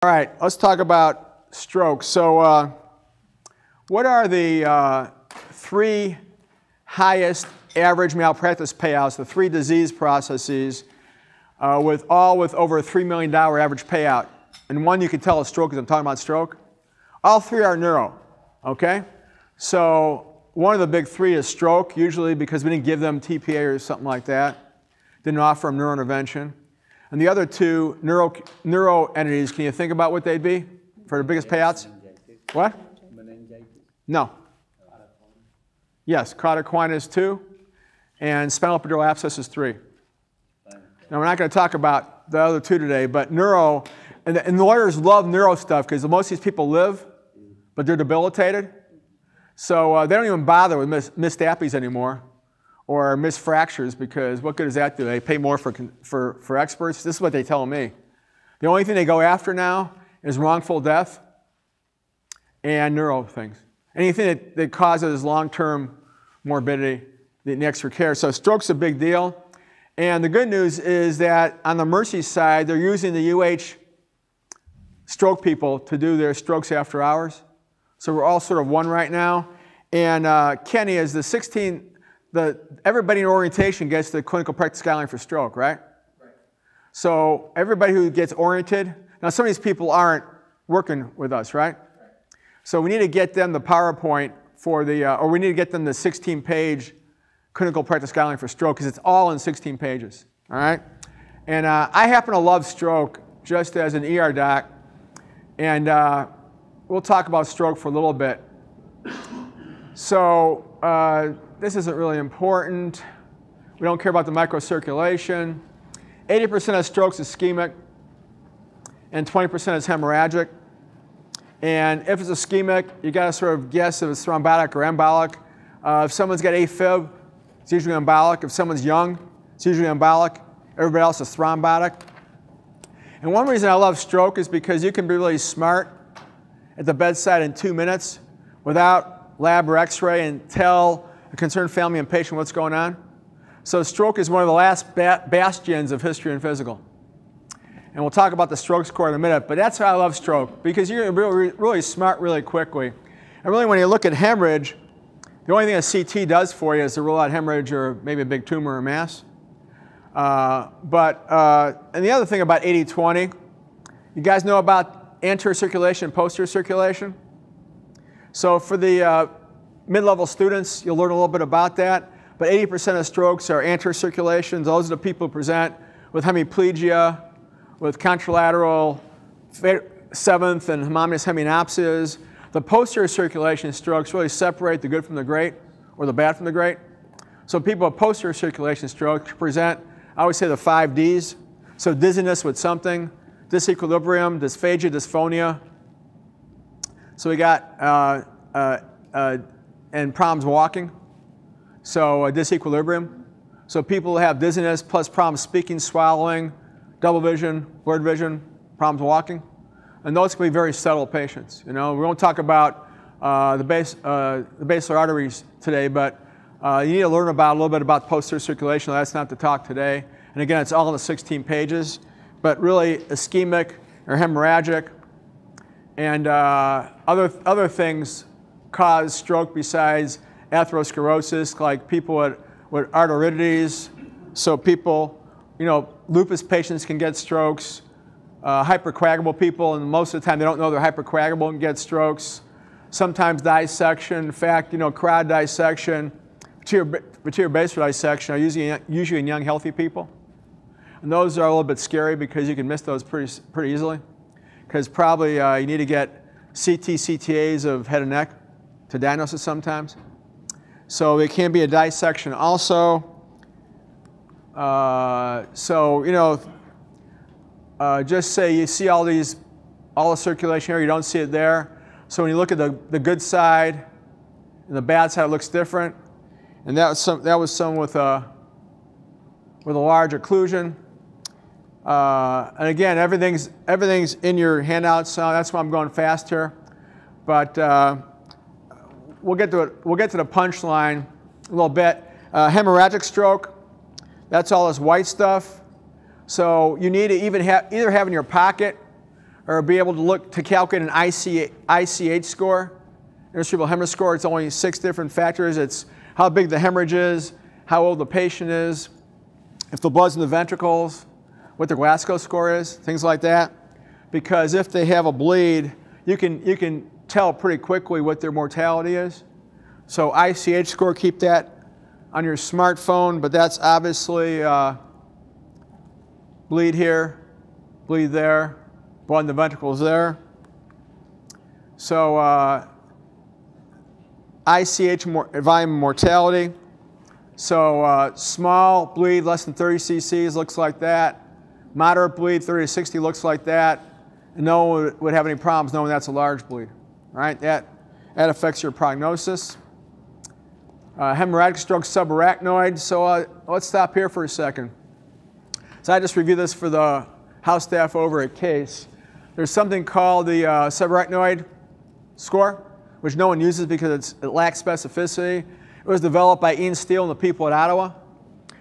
All right, let's talk about stroke. So what are the 3 highest average malpractice payouts, the 3 disease processes, with over a $3 million average payout? And one you can tell is stroke because I'm talking about stroke. All 3 are neuro, okay? So one of the big 3 is stroke, usually because we didn't give them TPA or something like that. Didn't offer them neurointervention. And the other 2 neuro entities, can you think about what they'd be for the biggest payouts? What? No. Yes, carotid equine is 2, and spinal epidural abscess is 3. Now we're not going to talk about the other 2 today, but neuro, and lawyers love neuro stuff because most of these people live, but they're debilitated. So they don't even bother with missed appies anymore or missed fractures because what good does that do? They pay more for experts. This is what they tell me. The only thing they go after now is wrongful death and neuro things. Anything that causes long-term morbidity that needs extra care. So stroke's a big deal. And the good news is that on the Mercy side, they're using the UH stroke people to do their strokes after hours. So we're all sort of one right now. And Kenny is everybody in orientation gets the clinical practice guideline for stroke, right? Right. So everybody who gets oriented, now some of these people aren't working with us, right? Right. So we need to get them the PowerPoint for or we need to get them the 16-page clinical practice guideline for stroke because it's all in 16 pages, all right? And I happen to love stroke just as an ER doc, and we'll talk about stroke for a little bit. So this isn't really important. We don't care about the microcirculation. 80% of strokes is ischemic, and 20% is hemorrhagic. And if it's ischemic, you got to sort of guess if it's thrombotic or embolic. If someone's got AFib, it's usually embolic. If someone's young, it's usually embolic. Everybody else is thrombotic. And one reason I love stroke is because you can be really smart at the bedside in 2 minutes without lab or x-ray and tell a concerned family and patient what's going on. So stroke is one of the last bastions of history and physical. And we'll talk about the stroke score in a minute, but that's why I love stroke, because you're really smart really quickly. And really when you look at hemorrhage, the only thing a CT does for you is to rule out hemorrhage or maybe a big tumor or mass. And the other thing about 80-20, you guys know about anterior circulation and posterior circulation? So for the mid-level students, you'll learn a little bit about that. But 80% of strokes are anterior circulations. Those are the people who present with hemiplegia, with contralateral 7th and homogeneous hemianopsias. The posterior circulation strokes really separate the good from the great, or the bad from the great. So people with posterior circulation stroke present, I always say the 5 Ds. So dizziness with something, disequilibrium, dysphagia, dysphonia. So we got, and problems walking. So disequilibrium. So people have dizziness plus problems speaking, swallowing, double vision, blurred vision, problems walking. And those can be very subtle patients. You know, we won't talk about the basilar arteries today, but you need to learn a little bit about posterior circulation. That's not the talk today. And again, it's all in the 16 pages. But really, ischemic or hemorrhagic and other things cause stroke besides atherosclerosis, like people with arteritis. So people, you know, lupus patients can get strokes. Hypercoagulable people, and most of the time they don't know they're hypercoagulable and get strokes. Sometimes dissection. In fact, you know, carotid dissection, posterior basilar dissection are usually in young, healthy people. And those are a little bit scary because you can miss those pretty easily. Because probably you need to get CT, CTAs of head and neck to diagnose it sometimes. So it can be a dissection also. So, you know, just say you see all the circulation here, you don't see it there. So when you look at the good side and the bad side, it looks different. And that was someone with a large occlusion. And again, everything's in your handouts, so that's why I'm going fast here. But we'll get to it. We'll get to the punchline a little bit. Hemorrhagic stroke, that's all this white stuff. So you need to either have in your pocket or be able to calculate an ICH score, intercerebral hemorrhage score. It's only 6 different factors. It's how big the hemorrhage is, how old the patient is, if the blood's in the ventricles, what their Glasgow score is, things like that. Because if they have a bleed, you can tell pretty quickly what their mortality is. So ICH score, keep that on your smartphone, but that's obviously bleed here, bleed there, blood in the ventricles there. So ICH volume mortality. So small bleed, less than 30 cc's, looks like that. Moderate bleed, 30 to 60, looks like that. And no one would have any problems knowing that's a large bleed. Right? That affects your prognosis. Hemorrhagic stroke, subarachnoid. So let's stop here for a second. So I just reviewed this for the house staff over at Case. There's something called the subarachnoid score, which no one uses because it lacks specificity. It was developed by Ian Steele and the people at Ottawa.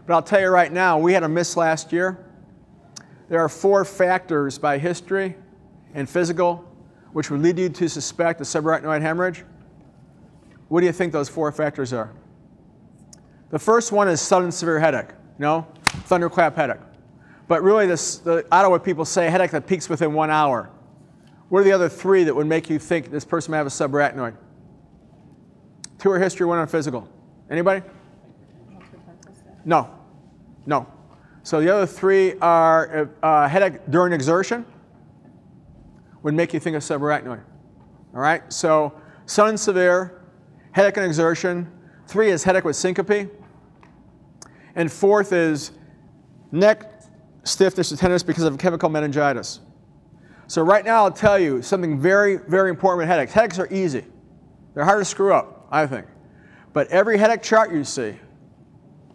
But I'll tell you right now, we had a miss last year. There are 4 factors by history and physical which would lead you to suspect a subarachnoid hemorrhage. What do you think those 4 factors are? The first one is sudden severe headache, thunderclap headache. But really, the Ottawa people say headache that peaks within 1 hour. What are the other 3 that would make you think this person may have a subarachnoid? 2 are history, 1 are physical. Anybody? No. No. So the other 3 are headache during exertion would make you think of subarachnoid. All right? So sudden severe, headache and exertion. 3 is headache with syncope. And 4th is neck stiffness and tenderness because of chemical meningitis. So right now I'll tell you something very, very important with headaches. Headaches are easy. They're hard to screw up, I think. But every headache chart you see,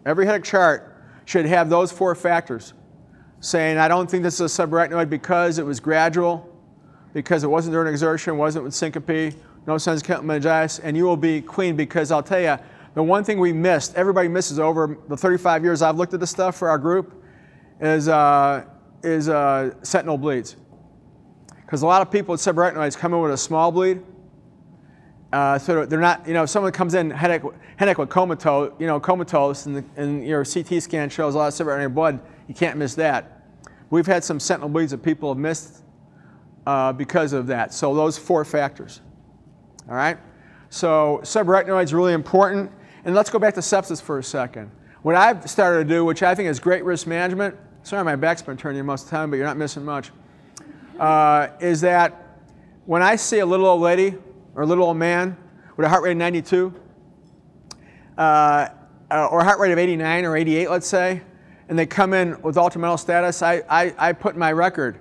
every headache chart should have those 4 factors, saying I don't think this is a subarachnoid because it was gradual, because it wasn't during exertion, wasn't with syncope, no signs of chemical meningitis, and you will be clean because I'll tell you, the one thing we missed, everybody misses over the 35 years I've looked at this stuff for our group, is sentinel bleeds. Because a lot of people with subarachnoids come in with a small bleed. So they're not, if someone comes in headache with comatose, and your CT scan shows a lot of subarachnoid blood, you can't miss that. We've had some sentinel bleeds that people have missed because of that. So those 4 factors. All right? So subarachnoid is really important. And let's go back to sepsis for a second. What I've started to do, which I think is great risk management, sorry my back's been turning you most of the time, but you're not missing much, is that when I see a little old lady or a little old man with a heart rate of 92, or a heart rate of 89 or 88, let's say, and they come in with altered mental status, I put in my record,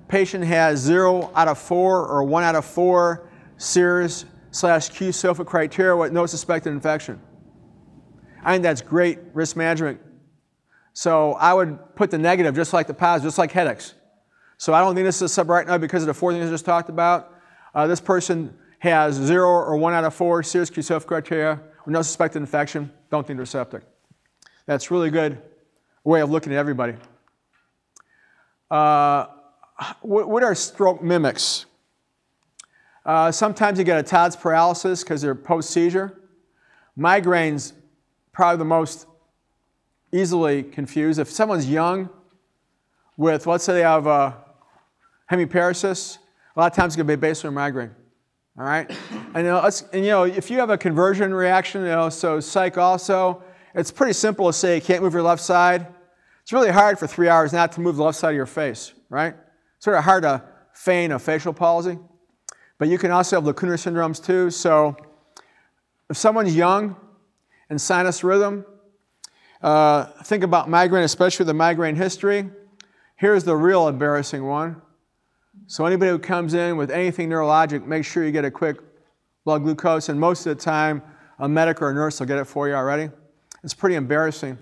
patient has 0 out of 4 or 1 out of 4 Sears/Q-SOFA criteria with no suspected infection. I think that's great risk management. So I would put the negative just like the positive, just like headaches. So I don't think this is a subarachnoid because of the 4 things I just talked about. This person has 0 or 1 out of 4 Sears Q-SOFA criteria with no suspected infection. Don't think they're septic. That's really good way of looking at everybody. What are stroke mimics? Sometimes you get a Todd's paralysis because they're post-seizure. Migraines, probably the most easily confused. If someone's young with, let's say they have hemiparesis, a lot of times it's going to be a basilar migraine. All right? And, if you have a conversion reaction, so psych also, it's pretty simple to say you can't move your left side. It's really hard for 3 hours not to move the left side of your face, right? It's sort of hard to feign a facial palsy. But you can also have lacunar syndromes too. So if someone's young and sinus rhythm, think about migraine, especially the migraine history. Here's the real embarrassing one. So anybody who comes in with anything neurologic, make sure you get a quick blood glucose, and most of the time a medic or a nurse will get it for you already. It's pretty embarrassing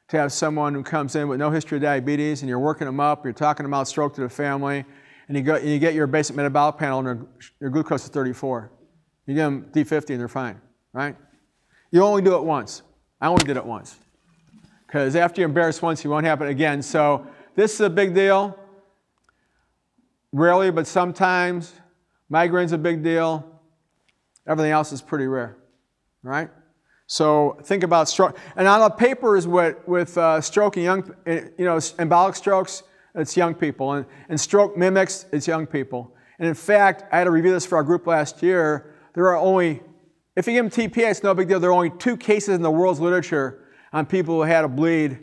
to have someone who comes in with no history of diabetes, and you're working them up, you're talking about stroke to the family, and you get your basic metabolic panel, and your glucose is 34. You give them D50 and they're fine, right? You only do it once. I only did it once. Because after you're embarrassed once, you won't happen again. So this is a big deal. rarely, but sometimes. Migraine's a big deal. Everything else is pretty rare, right? So think about stroke. And on the papers with stroke and young, embolic strokes, it's young people. And stroke mimics, it's young people. And in fact, I had to review this for our group last year. There are only, if you give them TPA, it's no big deal. There are only 2 cases in the world's literature on people who had a bleed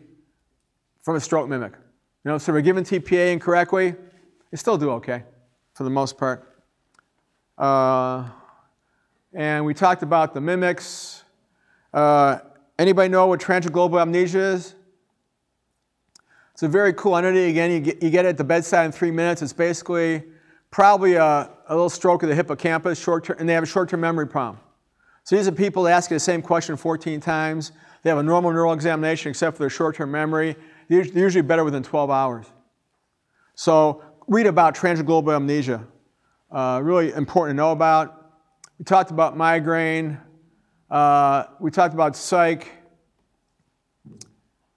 from a stroke mimic. So we're giving TPA incorrectly, they still do okay for the most part. And we talked about the mimics. Anybody know what transglobal amnesia is? It's a very cool entity. Again, you get it at the bedside in 3 minutes. It's basically probably a little stroke of the hippocampus, short-term, and they have a short-term memory problem. So these are people that ask you the same question 14 times. They have a normal neural examination except for their short-term memory. They're usually better within 12 hours. So read about transglobal amnesia. Really important to know about. We talked about migraine. We talked about psych.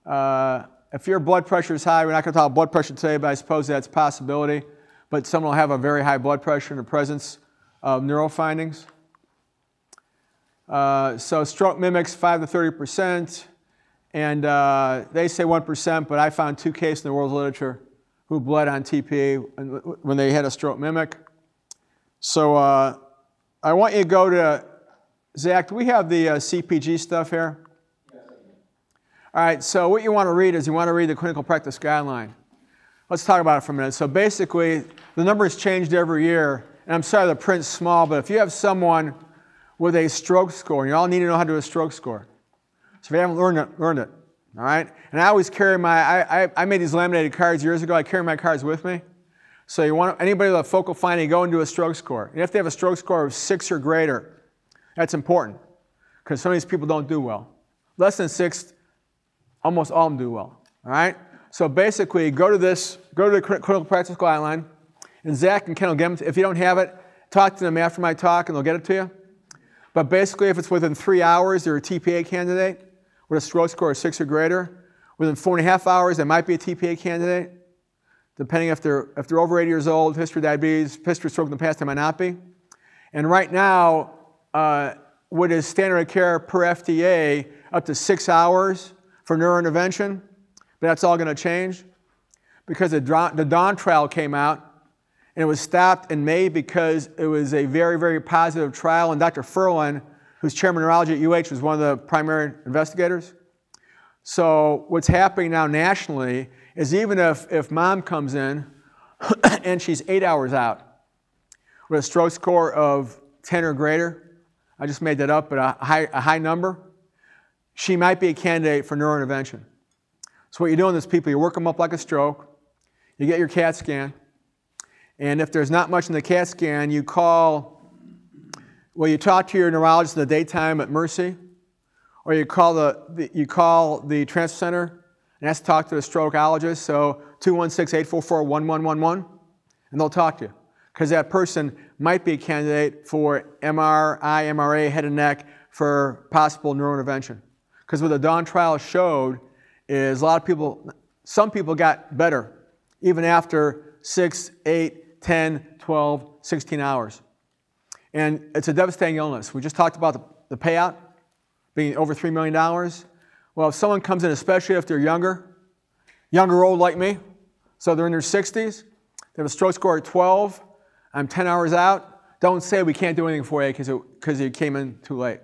If your blood pressure is high, we're not going to talk about blood pressure today, but I suppose that's a possibility. But someone will have a very high blood pressure in the presence of neural findings. So stroke mimics 5 to 30%. And they say 1%, but I found 2 cases in the world's literature who bled on TPA when they had a stroke mimic. So I want you to go to, Zach, do we have the CPG stuff here? Yes. All right, so what you want to read is you want to read the clinical practice guideline. Let's talk about it for a minute. So basically, the numbers changed every year. And I'm sorry the print's small, but if you have someone with a stroke score, you all need to know how to do a stroke score. So if you haven't learned it, all right? And I always carry my, I made these laminated cards years ago. I carry my cards with me. So you want anybody with a focal finding, go and do a stroke score. And if they have a stroke score of 6 or greater, that's important because some of these people don't do well. Less than 6, almost all of them do well, all right? So basically, go to the clinical practice guideline, and Zach and Ken will get them. If you don't have it, talk to them after my talk, and they'll get it to you. But basically, if it's within 3 hours, they're a TPA candidate with a stroke score of 6 or greater. Within 4.5 hours, they might be a TPA candidate, depending if they're over 80 years old, history of diabetes, history of stroke in the past, they might not be. And right now, what is standard of care per FDA, up to 6 hours for neurointervention, but that's all going to change because the Dawn trial came out, and it was stopped in May because it was a very, very positive trial, and Dr. Furlan, who's chairman of neurology at UH, was one of the primary investigators. So what's happening now nationally is even if mom comes in and she's 8 hours out with a stroke score of 10 or greater, I just made that up, but a high number, she might be a candidate for neurointervention. So what you're doing is people, you work them up like a stroke, you get your CAT scan, and if there's not much in the CAT scan, you talk to your neurologist in the daytime at Mercy, or you call the transfer center and ask to talk to a strokeologist, so 216-844-1111, and they'll talk to you. Because that person might be a candidate for MRI, MRA, head and neck for possible neurointervention. Because what the Dawn trial showed is a lot of people, some people got better even after 6, 8, 10, 12, 16 hours. And it's a devastating illness. We just talked about the payout being over $3 million. Well, if someone comes in, especially if they're younger old like me, so they're in their 60s, they have a stroke score at 12, I'm 10 hours out, don't say we can't do anything for you because you came in too late.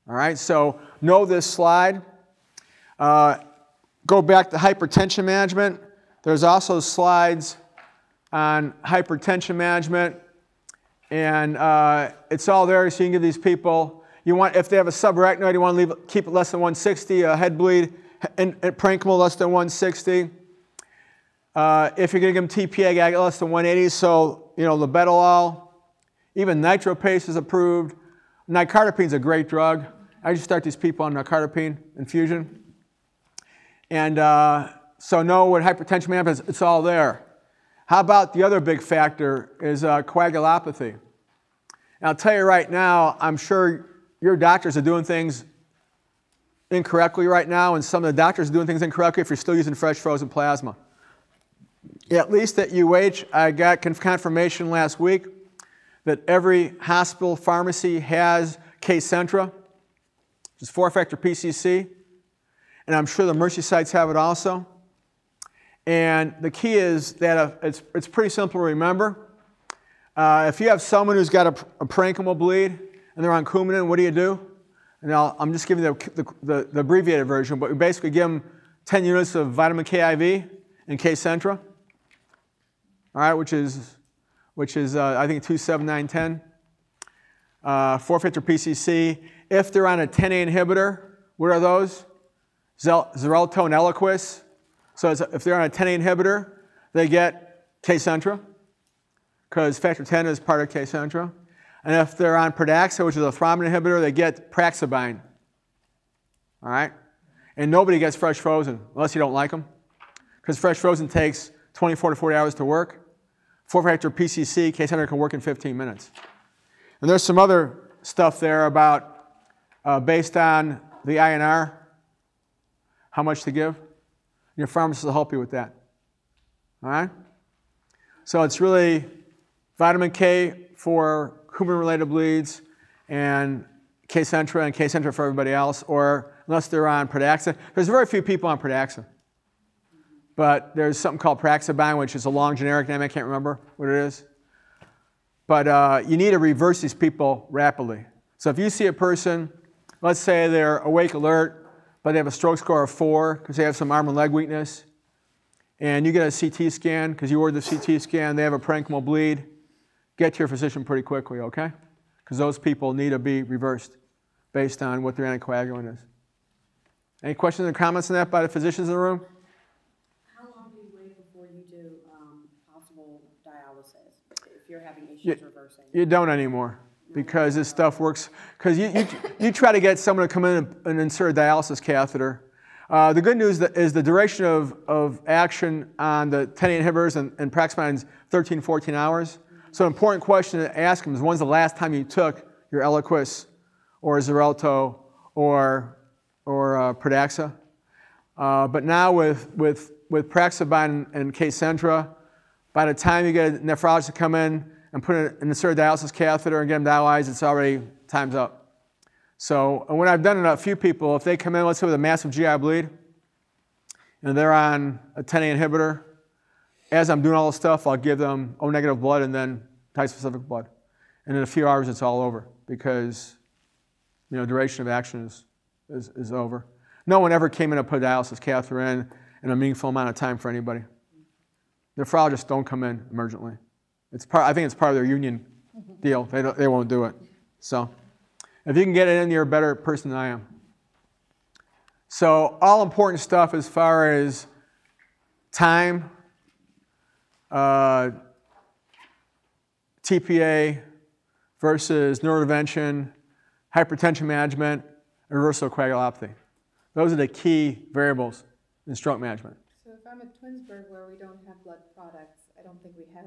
All right, so know this slide. Go back to hypertension management. There's also slides on hypertension management, and it's all there so you can give these people, if they have a subarachnoid, you want to keep it less than 160, a head bleed, and parenchymal less than 160. If you're going to give them TPA, you got to get less than 180, so labetalol, even nitropase is approved. Nicardipine is a great drug. I just start these people on nicardipine infusion. And so know what hypertension management is, it's all there. How about the other big factor is coagulopathy. And I'll tell you right now, I'm sure your doctors are doing things incorrectly right now, and some of the doctors are doing things incorrectly if you're still using fresh frozen plasma. At least at UH, I got confirmation last week that every hospital pharmacy has Kcentra, which is 4-factor PCC, and I'm sure the Mercy sites have it also. And the key is that it's pretty simple to remember. If you have someone who's got a parenchymal bleed and they're on Coumadin, what do? And I'm just giving you the abbreviated version, but we basically give them 10 units of vitamin K IV and Kcentra, all right, which is I think 27910. 4-factor PCC. If they're on a 10A inhibitor, what are those? Xarelto and Eliquis. So if they're on a 10A inhibitor, they get Kcentra, because factor 10 is part of Kcentra. And if they're on Pradaxa, which is a thrombin inhibitor, they get Praxibine. All right? And nobody gets fresh frozen, unless you don't like them, because fresh frozen takes 24 to 40 hours to work. 4-factor PCC, Kcentra can work in 15 minutes. And there's some other stuff there about, based on the INR, how much to give. Your pharmacist will help you with that. All right? So it's really vitamin K for Coumadin-related bleeds, and Kcentra for everybody else, or unless they're on Pradaxa. There's very few people on Pradaxa. But there's something called Praxibine, which is a long generic name. I can't remember what it is. But you need to reverse these people rapidly. So if you see a person, let's say they're awake alert, but they have a stroke score of 4 because they have some arm and leg weakness, and you get a CT scan because you ordered the CT scan, they have a parenchymal bleed, get to your physician pretty quickly, okay? Because those people need to be reversed based on what their anticoagulant is. Any questions or comments on that by the physicians in the room? How long do you wait before you do possible dialysis if you're having issues reversing? You don't anymore, because this stuff works. Because you try to get someone to come in and insert a dialysis catheter. The good news is the duration of action on the 10A inhibitors and Praxibine is 13, 14 hours. So an important question to ask them is, when's the last time you took your Eliquis or Xarelto or Pradaxa? But now with Praxibine and Kcentra, by the time you get a nephrologist to come in and insert a dialysis catheter and get them dialyzed, it's already time's up. So when I've done it a few people, if they come in, let's say with a massive GI bleed, and they're on a 10A inhibitor, as I'm doing all this stuff, I'll give them O-negative blood and then type-specific blood. And in a few hours, it's all over, because duration of action is over. No one ever came in to put a dialysis catheter in a meaningful amount of time for anybody. Nephrologists don't come in emergently. I think it's part of their union deal. They won't do it. So if you can get it in, you're a better person than I am. So all important stuff as far as time, TPA versus neurointervention, hypertension management, and reversal coagulopathy. Those are the key variables in stroke management. So if I'm at Twinsburg where we don't have blood products, I don't think we have...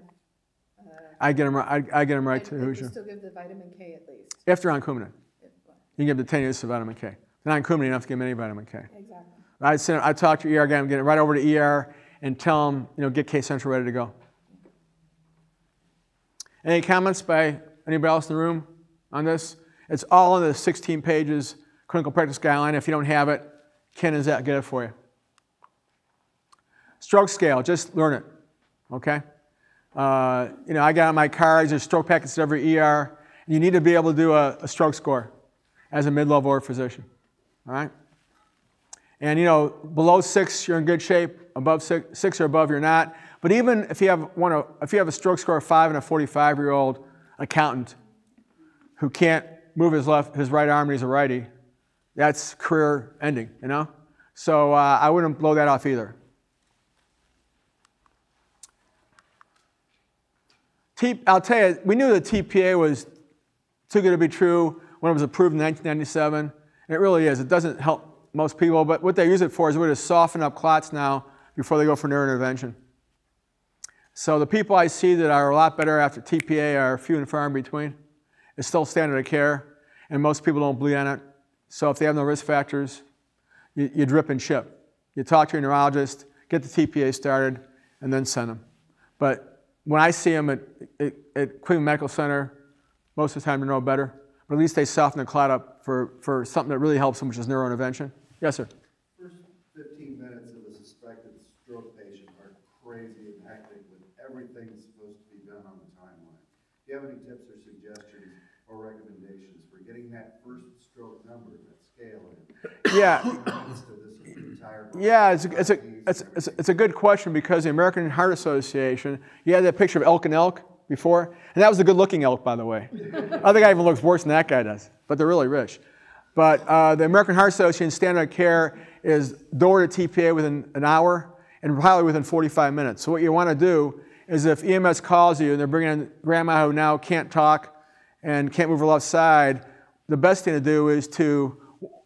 I get them right to Hoosier. You still give the vitamin K at least? If they're on Coumadin. You can give the 10 units of vitamin K. If they're not on Coumadin, you don't have to give them any vitamin K. Exactly. I talk to ER guy, I'm getting right over to ER and tell them, get Kcentra ready to go. Any comments by anybody else in the room on this? It's all in the 16 pages clinical practice guideline. If you don't have it, Ken and Zach get it for you. Stroke scale, just learn it, okay? I got on my cards, there's stroke packets at every ER. You need to be able to do a stroke score as a mid-level or physician, all right? And below 6, you're in good shape. Above 6 or above, you're not. But even if you have a stroke score of 5 and a 45-year-old accountant who can't move his right arm and he's a righty, that's career ending, So I wouldn't blow that off either. I'll tell you, we knew the TPA was too good to be true when it was approved in 1997. And it really is. It doesn't help most people, but what they use it for is to soften up clots now before they go for neurointervention. So the people I see that are a lot better after TPA are few and far in between. It's still standard of care, and most people don't bleed on it. So if they have no risk factors, you drip and ship. You talk to your neurologist, get the TPA started, and then send them. But when I see them at Cleveland Medical Center, most of the time they're no better. But at least they soften the clot up for something that really helps them, which is neurointervention. Yes, sir? First 15 minutes of a suspected stroke patient are crazy and hectic with everything supposed to be done on the timeline. Do you have any tips or suggestions or recommendations for getting that first stroke number, that scale in? Yeah. Yeah, it's a good question because the American Heart Association, you had that picture of elk and elk before, and that was a good-looking elk, by the way. Other guy even looks worse than that guy does, but they're really rich. But the American Heart Association standard of care is door to TPA within an hour and probably within 45 minutes. So what you want to do is if EMS calls you and they're bringing in grandma who now can't talk and can't move her left side, the best thing to do is to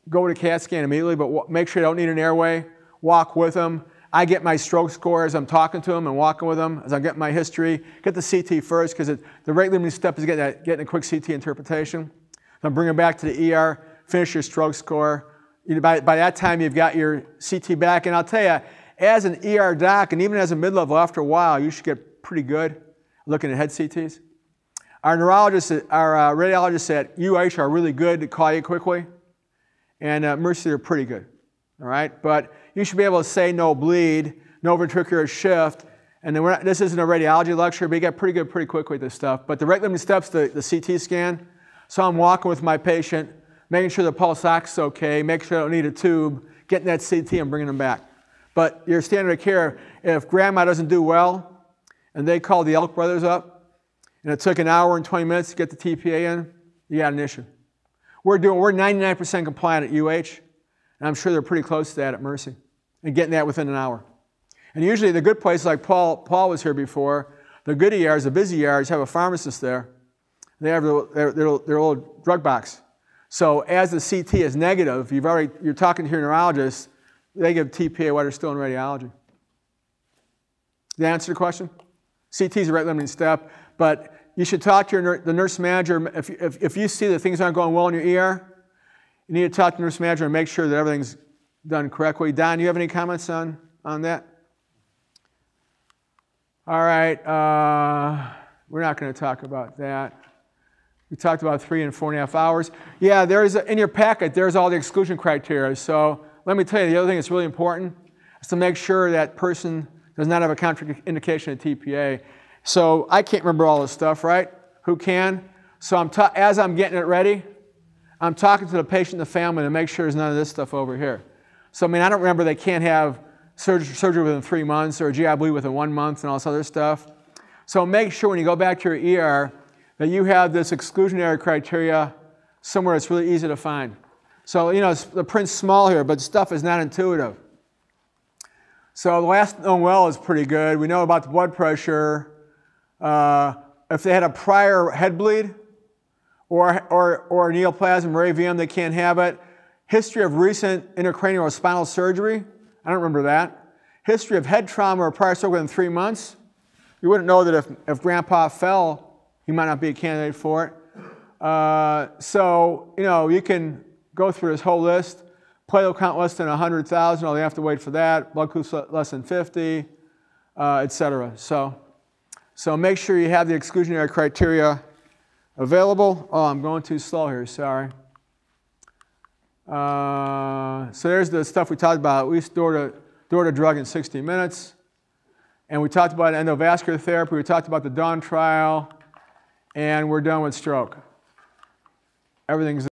go to CAT scan immediately, but make sure you don't need an airway. Walk with them. I get my stroke score as I'm talking to them and walking with them, as I'm getting my history. Get the CT first, because the rate limiting step is getting a quick CT interpretation. Then bring them back to the ER, finish your stroke score. By that time, you've got your CT back. And I'll tell you, as an ER doc, and even as a mid-level, after a while, you should get pretty good looking at head CTs. Our neurologists, our radiologists at UH are really good to call you quickly. And Mercy are pretty good, all right? But you should be able to say no bleed, no ventricular shift, and then this isn't a radiology lecture, but you get pretty good pretty quickly with this stuff. But the rate limiting steps, the CT scan, so I'm walking with my patient, making sure the pulse ox is okay, making sure I don't need a tube, getting that CT and bringing them back. But your standard of care, if grandma doesn't do well, and they call the Elk brothers up, and it took an hour and 20 minutes to get the TPA in, you got an issue. We're 99% compliant at UH, and I'm sure they're pretty close to that at Mercy, and getting that within an hour. And usually the good places, like Paul was here before, the good ERs, the busy ERs, have a pharmacist there. They have their little drug box. So as the CT is negative, you're talking to your neurologist, they give TPA while they're still in radiology. Did that answer the question? CT is a rate limiting step, but you should talk to the nurse manager. If you see that things aren't going well in your ER, you need to talk to the nurse manager and make sure that everything's done correctly. Don, do you have any comments on that? All right, we're not going to talk about that. We talked about 3 and 4.5 hours. Yeah, in your packet, there's all the exclusion criteria. So let me tell you, the other thing that's really important is to make sure that person does not have a contraindication of TPA. So I can't remember all this stuff, right? Who can? So as I'm getting it ready, I'm talking to the patient and the family to make sure there's none of this stuff over here. So I mean, I don't remember they can't have surgery within 3 months or GI bleed within 1 month and all this other stuff. So make sure when you go back to your ER that you have this exclusionary criteria somewhere that's really easy to find. So, you know, the print's small here, but stuff is not intuitive. So the last known well is pretty good. We know about the blood pressure. If they had a prior head bleed or neoplasm or AVM, they can't have it. History of recent intracranial or spinal surgery, I don't remember that. History of head trauma or prior stroke within 3 months. You wouldn't know that if grandpa fell, he might not be a candidate for it. So, you know, you can go through this whole list. Platelet count less than 100,000, they have to wait for that. Blood glucose less than 50, et cetera. So make sure you have the exclusionary criteria available. Oh, I'm going too slow here, sorry. So there's the stuff we talked about. We store the drug in 60 minutes. And we talked about endovascular therapy. We talked about the Dawn trial. And we're done with stroke. Everything's